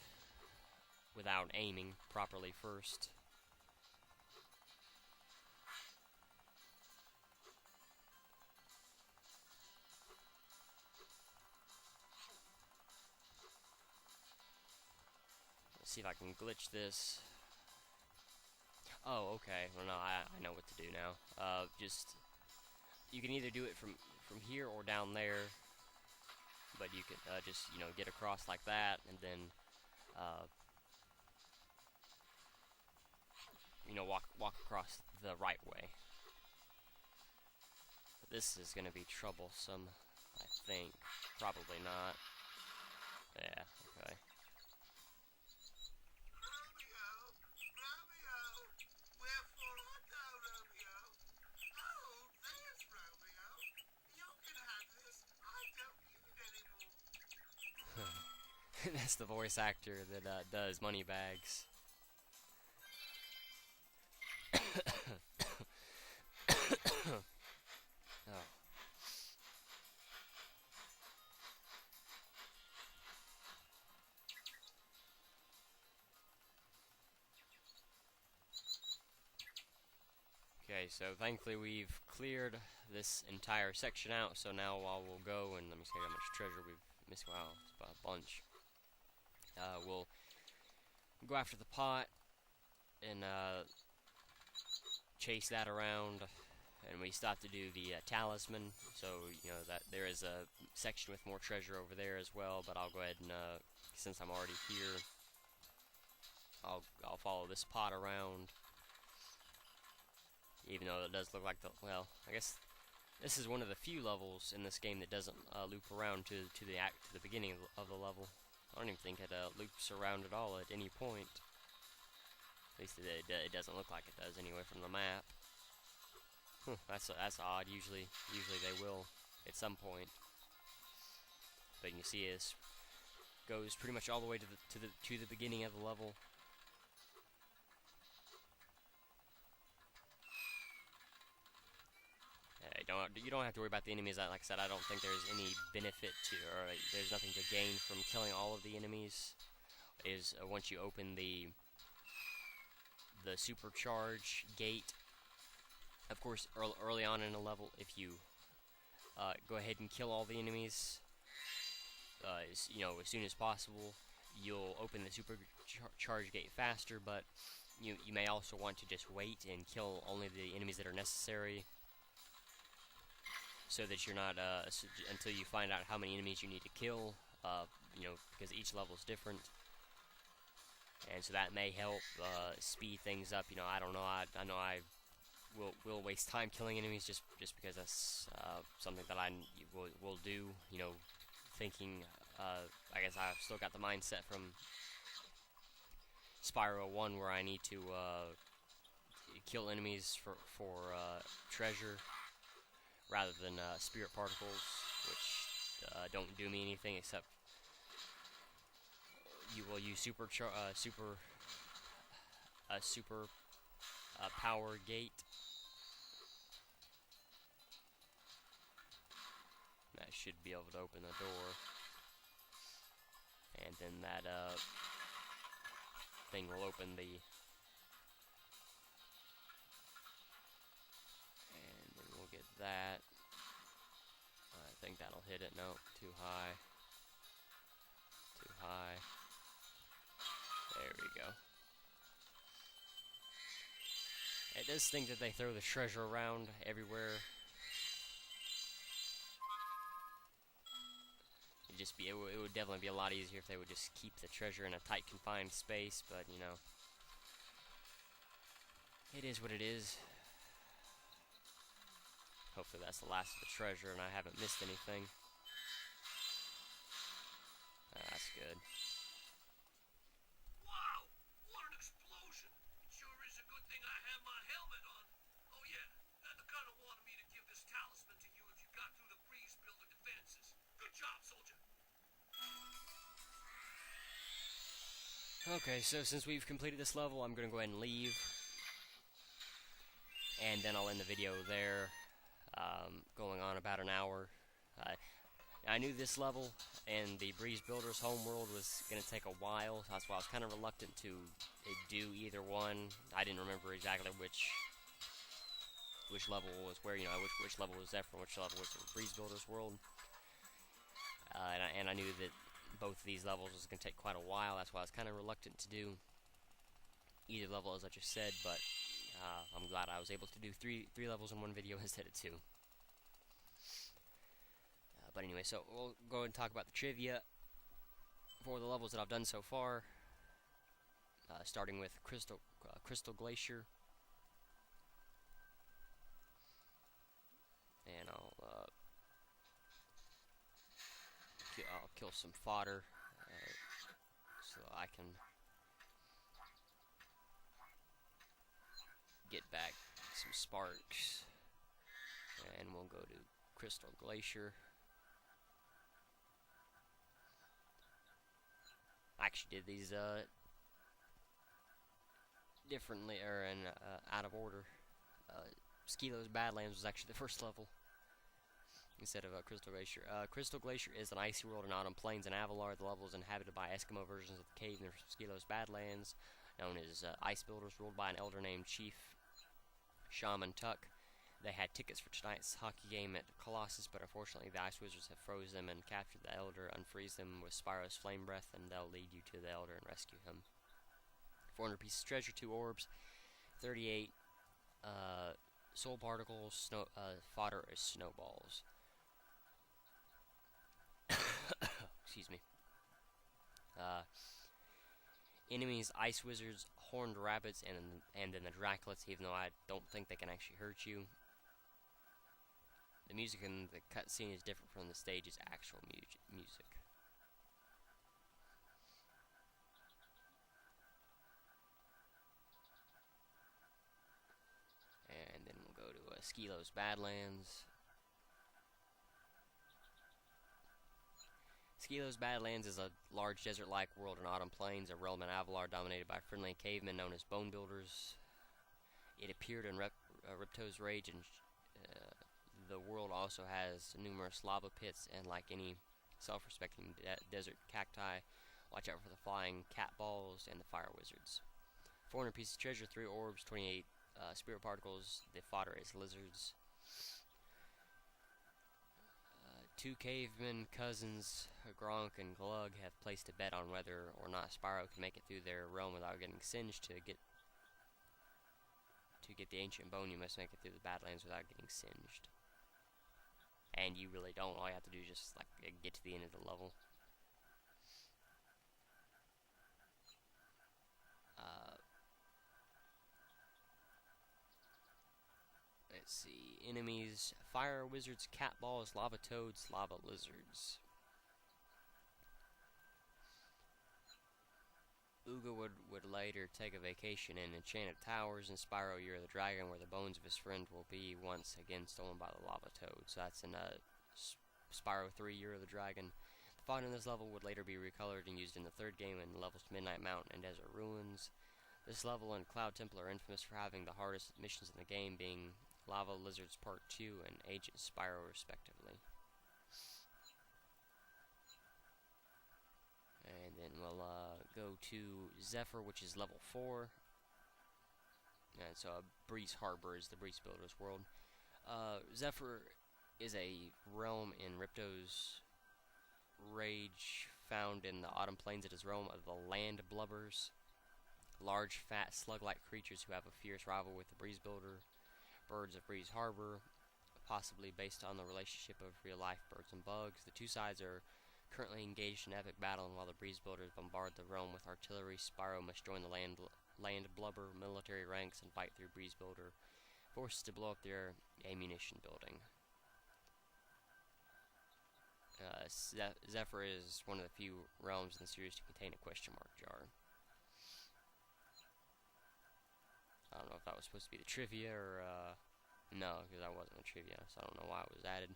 without aiming properly first. Let's see if I can glitch this. Oh, okay. Well, no, I know what to do now. Just, you can either do it from here or down there, but you can just, you know, get across like that, and then you know, walk across the right way. But this is gonna be troublesome, I think. Probably not. Yeah. Okay. Romeo, Romeo, wherefore art thou, Romeo? Oh, there's Romeo. You can have this. I don't need it anymore. That's the voice actor that does Moneybags. Oh. Okay, so thankfully we've cleared this entire section out, so now we'll go and let me see how much treasure we've missed. Wow, it's about a bunch. We'll go after the pot and chase that around, and we stop to do the talisman, so you know that there is a section with more treasure over there as well, but I'll go ahead and since I'm already here, I'll follow this pot around, even though it does look like well, I guess this is one of the few levels in this game that doesn't loop around to the beginning of the level. I don't even think it loops around at all at any point. At least it doesn't look like it does anyway from the map. That's odd. Usually they will at some point. But you can see this goes pretty much all the way to the beginning of the level. You don't have to worry about the enemies. Like I said, I don't think there's any benefit to, or there's nothing to gain from killing all of the enemies. Is once you open the supercharge gate. Of course, early on in a level, if you go ahead and kill all the enemies, you know, as soon as possible, you'll open the supercharge gate faster. But you may also want to just wait and kill only the enemies that are necessary, so that you're not until you find out how many enemies you need to kill. You know, because each level is different. And so that may help speed things up. You know, I don't know. I know I will waste time killing enemies just because that's something that I will do. You know, thinking. I guess I've still got the mindset from Spyro 1 where I need to kill enemies for treasure rather than spirit particles, which don't do me anything except. You will use super power gate. That should be able to open the door, and then that thing will open the that. I think that'll hit it. No, too high. Too high. There we go. It does think that they throw the treasure around everywhere. It would definitely be a lot easier if they would just keep the treasure in a tight, confined space, but, you know, it is what it is. Hopefully that's the last of the treasure and I haven't missed anything. That's good. Wow! What an explosion! It sure is a good thing I have my helmet on. Oh yeah, and the colonel wanted me to give this talisman to you if you got through the breeze builder defenses. Good job, soldier. Okay, so since we've completed this level, I'm gonna go ahead and leave. And then I'll end the video there. Going on about an hour. I knew this level and the Breeze Builder's homeworld was going to take a while, so that's why I was kind of reluctant to do either one. I didn't remember exactly which level was where, you know, which level was Zephyr and which level was the Breeze Builder's world. And I knew that both of these levels was going to take quite a while, that's why I was kind of reluctant to do either level, as I just said, but I'm glad I was able to do three levels in one video instead of two. But anyway, so we'll go and talk about the trivia for the levels that I've done so far. Starting with Crystal Glacier. And I'll kill some fodder so I can get back some sparks. And we'll go to Crystal Glacier. I actually did these differently, or in out of order. Skilo's Badlands was actually the first level instead of Crystal Glacier. Crystal Glacier is an icy world in autumn plains and Avalar. The level is inhabited by Eskimo versions of the cave near Skilo's Badlands, known as ice builders, ruled by an elder named Chief Shaman Tuck. They had tickets for tonight's hockey game at Colossus, but unfortunately the Ice Wizards have froze them and captured the Elder. Unfreeze them with Spyro's Flame Breath, and they'll lead you to the Elder and rescue him. 400 pieces of treasure, 2 orbs, 38 soul particles, fodder is snowballs. Excuse me. Enemies, Ice Wizards, Horned Rabbits, and then the Draculates, even though I don't think they can actually hurt you. The music in the cutscene is different from the stage's actual music. And then we'll go to Skilo's Badlands. Skilo's Badlands is a large desert-like world in autumn plains, a realm in Avalar dominated by friendly cavemen known as Bone Builders. It appeared in Ripto's Rage, and the world also has numerous lava pits, and like any self-respecting desert cacti, watch out for the flying cat balls and the fire wizards. 400 pieces of treasure, 3 orbs, 28 spirit particles. The fodder is lizards. 2 cavemen cousins, Gronk and Glug, have placed a bet on whether or not Spyro can make it through their realm without getting singed. To get the ancient bone, you must make it through the Badlands without getting singed. And you really don't. All you have to do is just like get to the end of the level. Let's see. Enemies: fire wizards, cat balls, lava toads, lava lizards. Uga would later take a vacation in Enchanted Towers, and Spyro, Year of the Dragon, where the bones of his friend will be once again stolen by the lava toad. So that's in Spyro 3, Year of the Dragon. The font in this level would later be recolored and used in the 3rd game in levels Midnight Mountain and Desert Ruins. This level and Cloud Temple are infamous for having the hardest missions in the game, being Lava Lizards Part 2 and Agent Spyro respectively. And then we'll go to Zephyr, which is level 4. And so Breeze Harbor is the Breeze Builder's world. Zephyr is a realm in Ripto's Rage found in the autumn plains. It is realm of the land blubbers, large, fat, slug-like creatures who have a fierce rival with the Breeze Builder, birds of Breeze Harbor, possibly based on the relationship of real-life birds and bugs. The two sides are currently engaged in epic battle, and while the Breeze Builders bombard the realm with artillery, Spyro must join the land blubber military ranks and fight through Breeze Builder forces to blow up their ammunition building. Zephyr is one of the few realms in the series to contain a question mark jar. I don't know if that was supposed to be the trivia or, no, because that wasn't the trivia, so I don't know why it was added.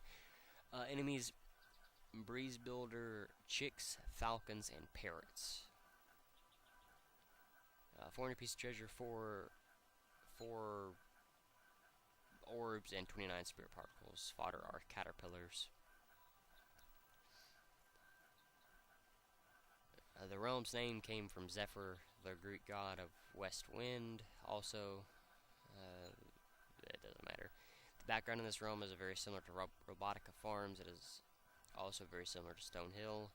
Enemies: Breeze Builder, chicks, falcons, and parrots. 400 piece of treasure, 4 orbs, and 29 spirit particles. Fodder are caterpillars. The realm's name came from Zephyr, the Greek god of west wind. Also, it doesn't matter. The background in this realm is very similar to Robotica Farms. It is also very similar to Stonehill.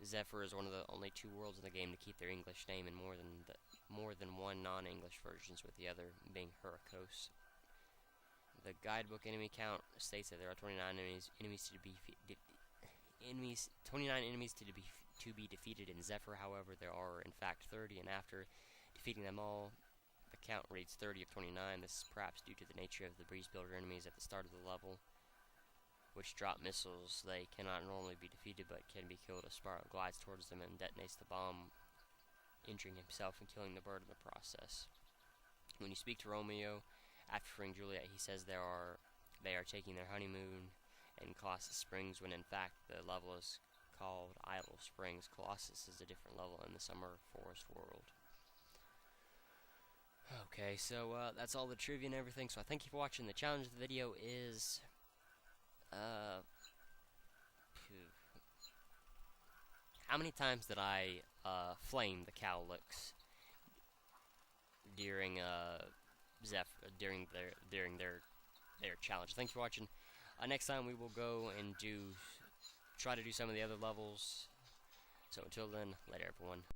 Zephyr is one of the only 2 worlds in the game to keep their English name in more than one non-English versions, with the other being Hurricos. The guidebook enemy count states that there are 29 enemies to be defeated in Zephyr. However, there are in fact 30, and after defeating them all, the count reads 30 of 29. This is perhaps due to the nature of the Breeze Builder enemies at the start of the level, which drop missiles. They cannot normally be defeated, but can be killed as Spyro glides towards them and detonates the bomb, injuring himself and killing the bird in the process. When you speak to Romeo after freeing Juliet, he says they are taking their honeymoon in Colossus Springs, when in fact the level is called Idle Springs. Colossus is a different level in the Summer Forest world. Okay, so that's all the trivia and everything, so I thank you for watching. The challenge of the video is how many times did I flame the Cowleks during their challenge? Thanks for watching. Next time we will go and try to do some of the other levels. So until then, later everyone.